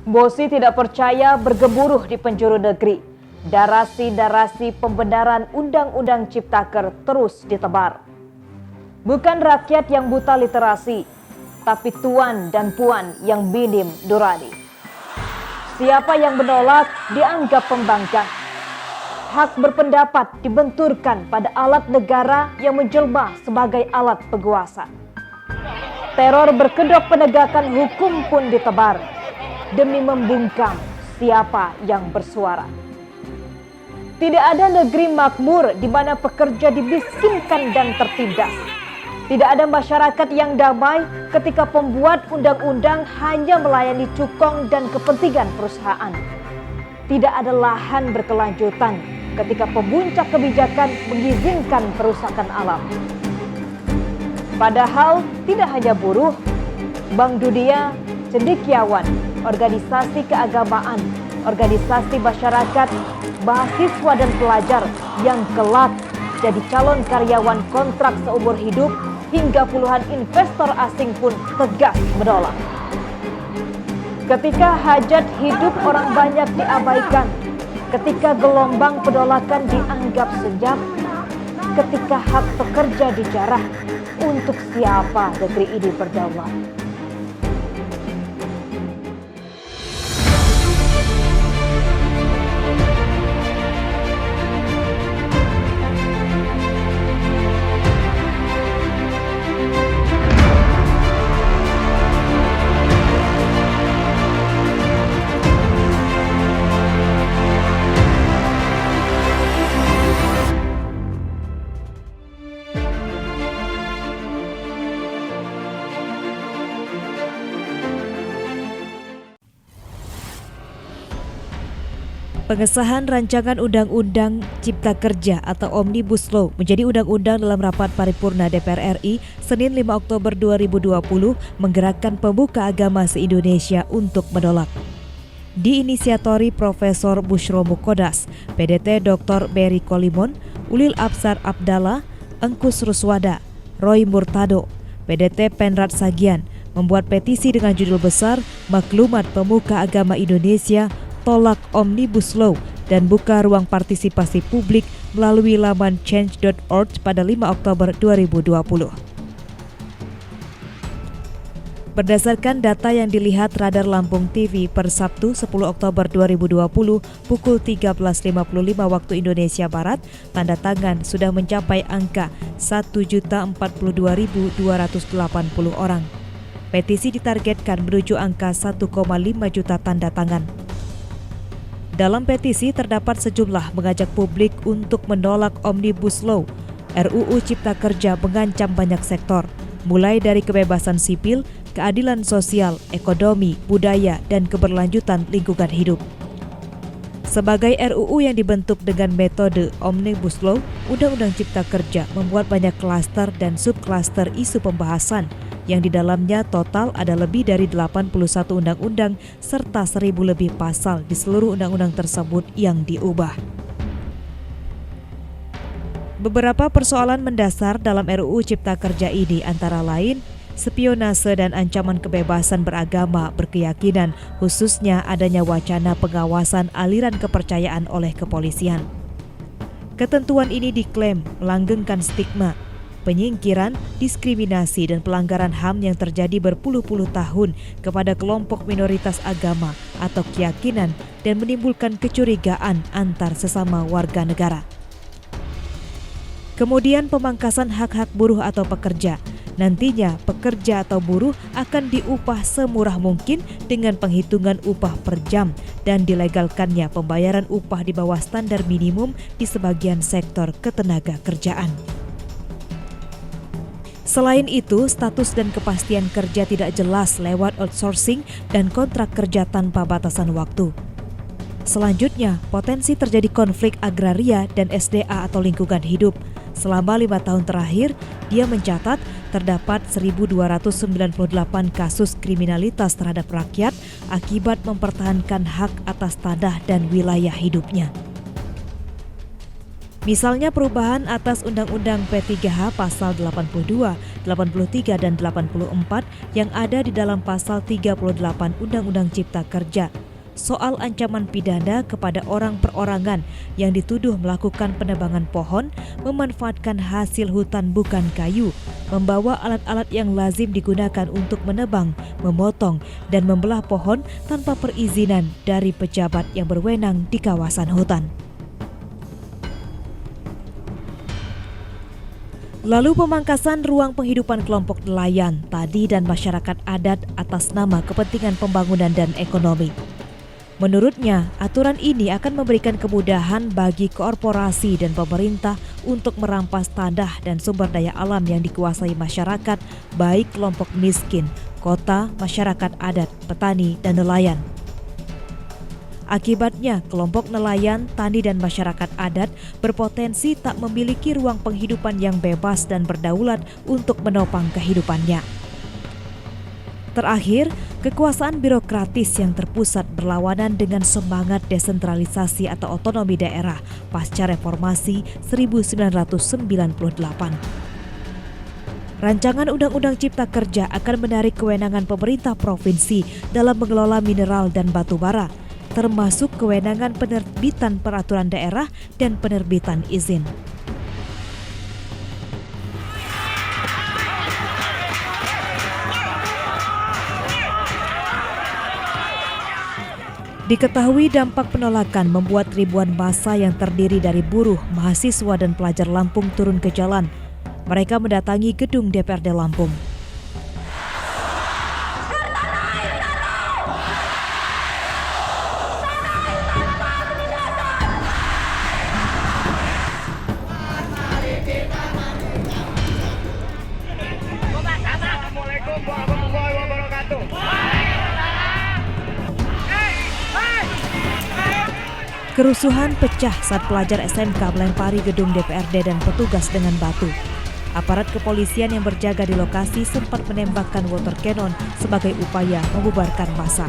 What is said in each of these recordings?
Bosi tidak percaya bergemuruh di penjuru negeri. Darasi-darasi pembenaran Undang-Undang Ciptaker terus ditebar. Bukan rakyat yang buta literasi, tapi tuan dan puan yang minim nurani. Siapa yang menolak dianggap pembangkang. Hak berpendapat dibenturkan pada alat negara yang menjelma sebagai alat penguasa. Teror berkedok penegakan hukum pun ditebar demi membungkam siapa yang bersuara. Tidak ada negeri makmur di mana pekerja dimiskinkan dan tertindas. Tidak ada masyarakat yang damai ketika pembuat undang-undang hanya melayani cukong dan kepentingan perusahaan. Tidak ada lahan berkelanjutan ketika pemuncak kebijakan mengizinkan perusakan alam. Padahal tidak hanya buruh, Bank Dunia, cendekiawan, organisasi keagamaan, organisasi masyarakat, mahasiswa dan pelajar yang kelak jadi calon karyawan kontrak seumur hidup hingga puluhan investor asing pun tegas menolak. Ketika hajat hidup orang banyak diabaikan, ketika gelombang penolakan dianggap senyap, ketika hak pekerja dijarah, untuk siapa negeri ini berdaulat? Pengesahan rancangan Undang-Undang Cipta Kerja atau Omnibus Law menjadi undang-undang dalam rapat paripurna DPR RI Senin 5 Oktober 2020 menggerakkan pemuka agama se-Indonesia untuk menolak. Diinisiatori Profesor Bushro Mukodas, PDT Dr. Berry Kolimon, Ulil Absar Abdallah, Engkus Ruswada, Roy Murtado, PDT Penrat Sagian, membuat petisi dengan judul besar Maklumat Pemuka Agama Indonesia Tolak Omnibus Law dan buka ruang partisipasi publik melalui laman change.org pada 5 Oktober 2020. Berdasarkan data yang dilihat Radar Lampung TV per Sabtu 10 Oktober 2020 pukul 13.55 waktu Indonesia Barat, tanda tangan sudah mencapai angka 1.042.280 orang. Petisi ditargetkan menuju angka 1,5 juta tanda tangan. Dalam petisi terdapat sejumlah mengajak publik untuk menolak Omnibus Law. RUU Cipta Kerja mengancam banyak sektor, mulai dari kebebasan sipil, keadilan sosial, ekonomi, budaya, dan keberlanjutan lingkungan hidup. Sebagai RUU yang dibentuk dengan metode Omnibus Law, Undang-Undang Cipta Kerja membuat banyak klaster dan subklaster isu pembahasan, yang di dalamnya total ada lebih dari 81 undang-undang serta 1.000 lebih pasal di seluruh undang-undang tersebut yang diubah. Beberapa persoalan mendasar dalam RUU Cipta Kerja ini antara lain spionase dan ancaman kebebasan beragama berkeyakinan, khususnya adanya wacana pengawasan aliran kepercayaan oleh kepolisian. Ketentuan ini diklaim melanggengkan stigma, penyingkiran, diskriminasi, dan pelanggaran HAM yang terjadi berpuluh-puluh tahun kepada kelompok minoritas agama atau keyakinan dan menimbulkan kecurigaan antar sesama warga negara. Kemudian pemangkasan hak-hak buruh atau pekerja. Nantinya pekerja atau buruh akan diupah semurah mungkin dengan penghitungan upah per jam dan dilegalkannya pembayaran upah di bawah standar minimum di sebagian sektor ketenaga kerjaan. Selain itu, status dan kepastian kerja tidak jelas lewat outsourcing dan kontrak kerja tanpa batasan waktu. Selanjutnya, potensi terjadi konflik agraria dan SDA atau lingkungan hidup. Selama 5 tahun terakhir, dia mencatat terdapat 1.298 kasus kriminalitas terhadap rakyat akibat mempertahankan hak atas tanah dan wilayah hidupnya. Misalnya perubahan atas Undang-Undang P3H pasal 82 83 dan 84 yang ada di dalam pasal 38 Undang-Undang Cipta Kerja soal ancaman pidana kepada orang perorangan yang dituduh melakukan penebangan pohon, memanfaatkan hasil hutan bukan kayu, membawa alat-alat yang lazim digunakan untuk menebang, memotong, dan membelah pohon tanpa perizinan dari pejabat yang berwenang di kawasan hutan. Lalu pemangkasan ruang penghidupan kelompok nelayan, tani, dan masyarakat adat atas nama kepentingan pembangunan dan ekonomi. Menurutnya, aturan ini akan memberikan kemudahan bagi korporasi dan pemerintah untuk merampas tanah dan sumber daya alam yang dikuasai masyarakat, baik kelompok miskin, kota, masyarakat adat, petani, dan nelayan. Akibatnya, kelompok nelayan, tani, dan masyarakat adat berpotensi tak memiliki ruang penghidupan yang bebas dan berdaulat untuk menopang kehidupannya. Terakhir, kekuasaan birokratis yang terpusat berlawanan dengan semangat desentralisasi atau otonomi daerah pasca reformasi 1998. Rancangan Undang-Undang Cipta Kerja akan menarik kewenangan pemerintah provinsi dalam mengelola mineral dan batu bara, termasuk kewenangan penerbitan peraturan daerah dan penerbitan izin. Diketahui dampak penolakan membuat ribuan massa yang terdiri dari buruh, mahasiswa, dan pelajar Lampung turun ke jalan. Mereka mendatangi gedung DPRD Lampung. Assalamualaikum warahmatullahi wabarakatuh. Kerusuhan pecah saat pelajar SMK melempari gedung DPRD dan petugas dengan batu. Aparat kepolisian yang berjaga di lokasi sempat menembakkan water cannon sebagai upaya membubarkan massa.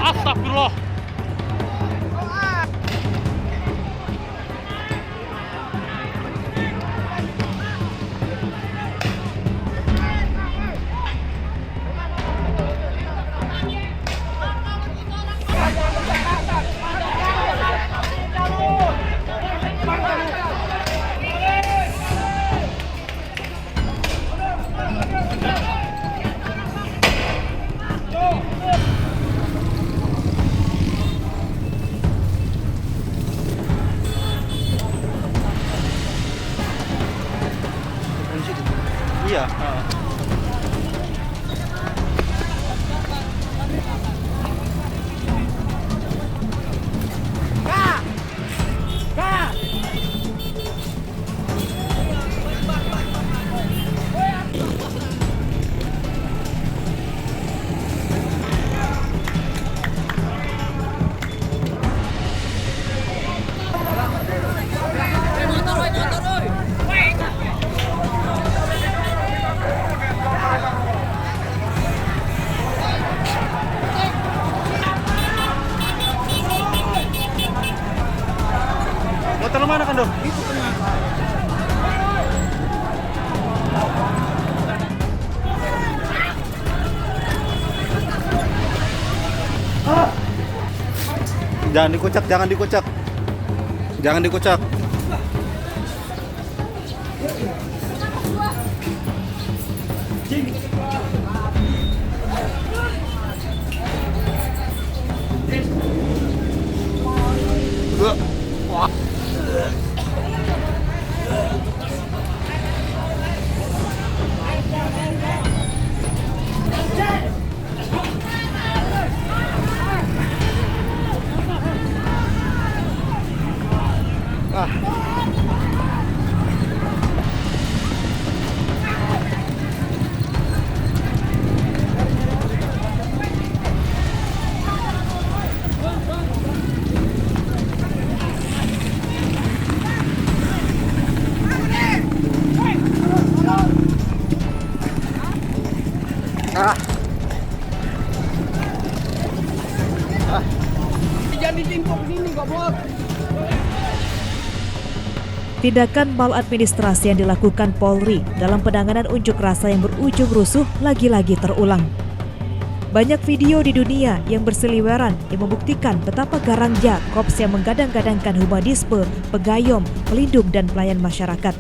Astagfirullah. Iya. Motor mana kan, Dok? Itu tengah. Jangan dikocak, jangan dikocak. Jangan dikocak. Wah. Jangan ditimpuk sini, goblok. Tindakan maladministrasi yang dilakukan Polri dalam penanganan unjuk rasa yang berujung rusuh lagi-lagi terulang. Banyak video di dunia yang berseliweran yang membuktikan betapa garangnya Korps yang menggadang-gadangkan humanisme, pegayom, pelindung dan pelayan masyarakat.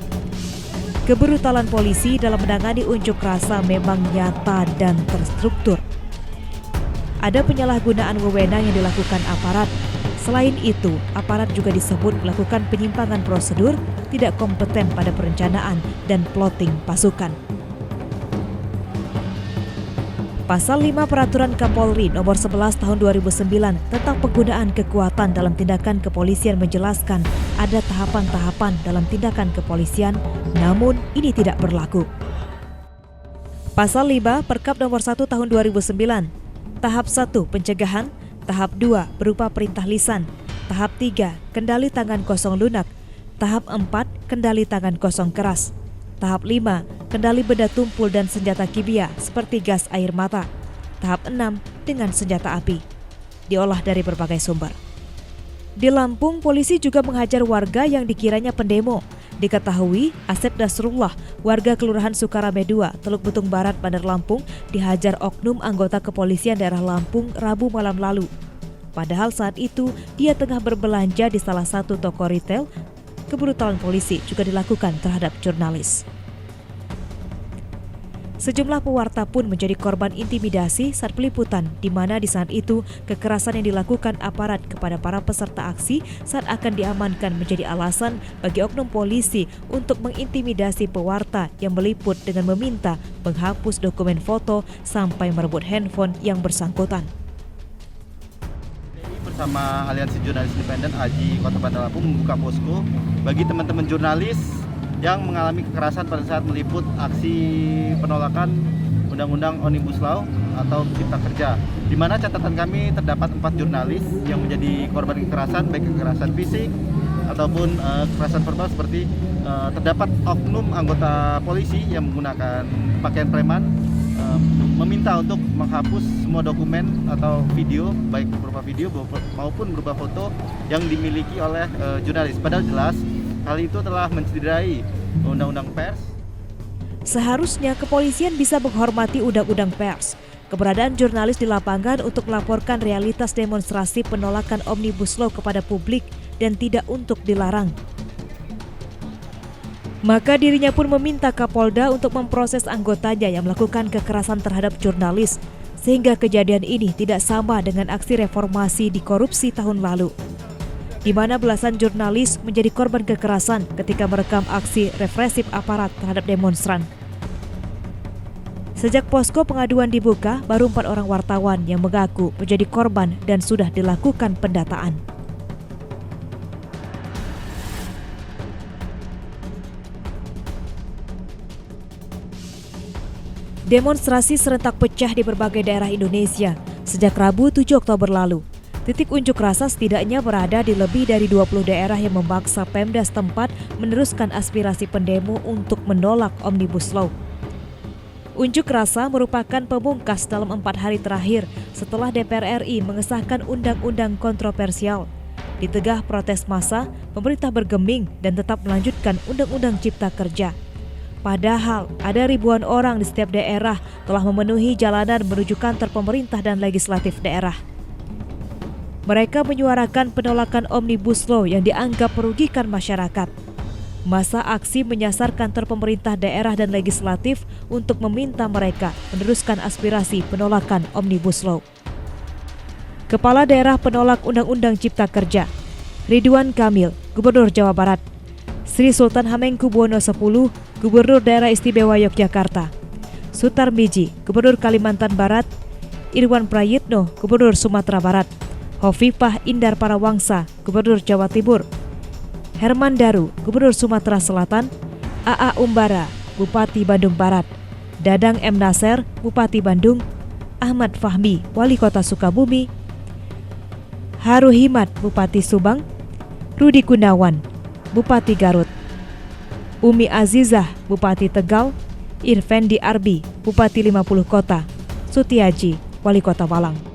Kebrutalan polisi dalam menangani unjuk rasa memang nyata dan terstruktur. Ada penyalahgunaan wewenang yang dilakukan aparat. Selain itu, aparat juga disebut melakukan penyimpangan prosedur, tidak kompeten pada perencanaan dan plotting pasukan. Pasal 5 Peraturan Kapolri Nomor 11 Tahun 2009 tentang penggunaan kekuatan dalam tindakan kepolisian menjelaskan ada tahapan-tahapan dalam tindakan kepolisian, namun ini tidak berlaku. Pasal 5 Perkap Nomor 1 Tahun 2009, Tahap 1 Pencegahan, Tahap 2 berupa perintah lisan, Tahap 3 Kendali tangan kosong lunak, Tahap 4 Kendali tangan kosong keras, Tahap 5 Kendali benda tumpul dan senjata kimia seperti gas air mata, Tahap 6 dengan senjata api. Diolah dari berbagai sumber. Di Lampung, polisi juga menghajar warga yang dikiranya pendemo. Diketahui Asep Nasrullah, warga Kelurahan Sukarame 2, Teluk Betung Barat, Bandar Lampung, dihajar oknum anggota kepolisian daerah Lampung Rabu malam lalu. Padahal saat itu dia tengah berbelanja di salah satu toko retail. Kebrutalan polisi juga dilakukan terhadap jurnalis. Sejumlah pewarta pun menjadi korban intimidasi saat peliputan, di mana di saat itu kekerasan yang dilakukan aparat kepada para peserta aksi saat akan diamankan menjadi alasan bagi oknum polisi untuk mengintimidasi pewarta yang meliput dengan meminta menghapus dokumen foto sampai merebut handphone yang bersangkutan. Bersama Aliansi Jurnalis Independen AJI Kota Bandar Lampung membuka posko bagi teman-teman jurnalis yang mengalami kekerasan pada saat meliput aksi penolakan Undang-Undang Omnibus Law atau Cipta Kerja. Di mana catatan kami terdapat 4 jurnalis yang menjadi korban kekerasan, baik kekerasan fisik ataupun kekerasan verbal, seperti terdapat oknum anggota polisi yang menggunakan pakaian preman meminta untuk menghapus semua dokumen atau video, baik berupa video maupun berupa foto yang dimiliki oleh jurnalis. Padahal jelas hal itu telah mencederai Undang-Undang Pers. Seharusnya kepolisian bisa menghormati Undang-Undang Pers. Keberadaan jurnalis di lapangan untuk melaporkan realitas demonstrasi penolakan Omnibus Law kepada publik dan tidak untuk dilarang. Maka dirinya pun meminta Kapolda untuk memproses anggotanya yang melakukan kekerasan terhadap jurnalis, sehingga kejadian ini tidak sama dengan aksi reformasi di korupsi tahun lalu, di mana belasan jurnalis menjadi korban kekerasan ketika merekam aksi represif aparat terhadap demonstran. Sejak posko pengaduan dibuka, baru 4 orang wartawan yang mengaku menjadi korban dan sudah dilakukan pendataan. Demonstrasi serentak pecah di berbagai daerah Indonesia sejak Rabu 7 Oktober lalu. Titik unjuk rasa setidaknya berada di lebih dari 20 daerah yang memaksa Pemda setempat meneruskan aspirasi pendemo untuk menolak Omnibus Law. Unjuk rasa merupakan pemungkas dalam 4 hari terakhir setelah DPR RI mengesahkan undang-undang kontroversial. Di tengah protes massa, pemerintah bergeming dan tetap melanjutkan Undang-Undang Cipta Kerja. Padahal ada ribuan orang di setiap daerah telah memenuhi jalanan menuju kantor pemerintah dan legislatif daerah. Mereka menyuarakan penolakan Omnibus Law yang dianggap merugikan masyarakat. Masa aksi menyasar kantor pemerintah daerah dan legislatif untuk meminta mereka meneruskan aspirasi penolakan Omnibus Law. Kepala Daerah Penolak Undang-Undang Cipta Kerja, Ridwan Kamil, Gubernur Jawa Barat; Sri Sultan Hamengkubuwono X, Gubernur Daerah Istimewa Yogyakarta; Sutar Miji, Gubernur Kalimantan Barat; Irwan Prayitno, Gubernur Sumatera Barat; Hovifah Indar Parawangsa, Gubernur Jawa Timur; Herman Daru, Gubernur Sumatera Selatan, A.A. Umbara, Bupati Bandung Barat, Dadang M. Nasser, Bupati Bandung, Ahmad Fahmi, Wali Kota Sukabumi, Haru Himad, Bupati Subang, Rudi Gunawan, Bupati Garut, Umi Azizah, Bupati Tegal, Irfendi Arbi, Bupati 50 Kota, Sutiaji, Wali Kota Malang.